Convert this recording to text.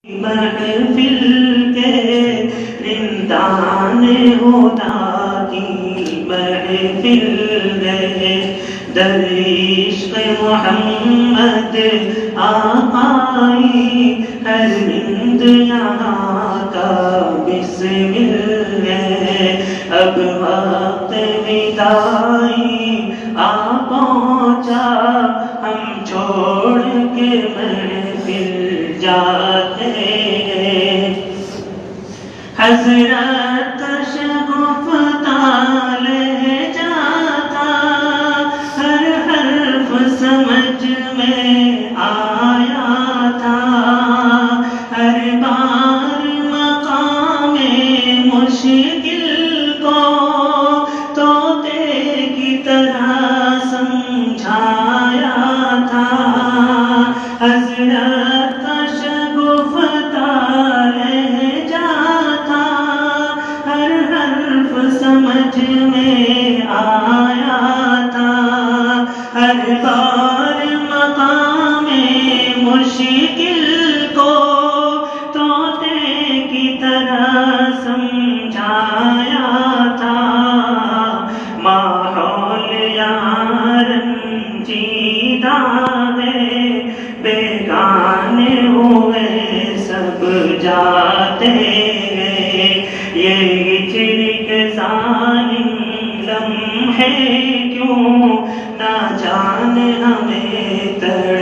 محفل کے رندان ہدا کی محفل ہے، در عشق محمد آئی ہر رند یہاں کا بسمل ہے۔ اب وقت وداعی آ پہنچا، ہم چھوڑ کے محفل جاتے ہیں۔ حضرت شگفتہ لہجہ تھا، ہر حرف سمجھ میں آیا تھا، ہر بار مقام مشکل کو طوطے کی طرح سمجھایا تھا۔ حضرت شگفتہ لہجہ تھا، ہر حرف سمجھ میں آیا تھا، ہر بار مقام مشکل کو طوطے کی طرح سمجھایا تھا۔ ماحول یہاں رنجیدہ ہے، بیگانے ہوئے سب جاتے ہیں، یہ ہجر کے ظالم لمحے کیوں نہ جان ہمیں تڑ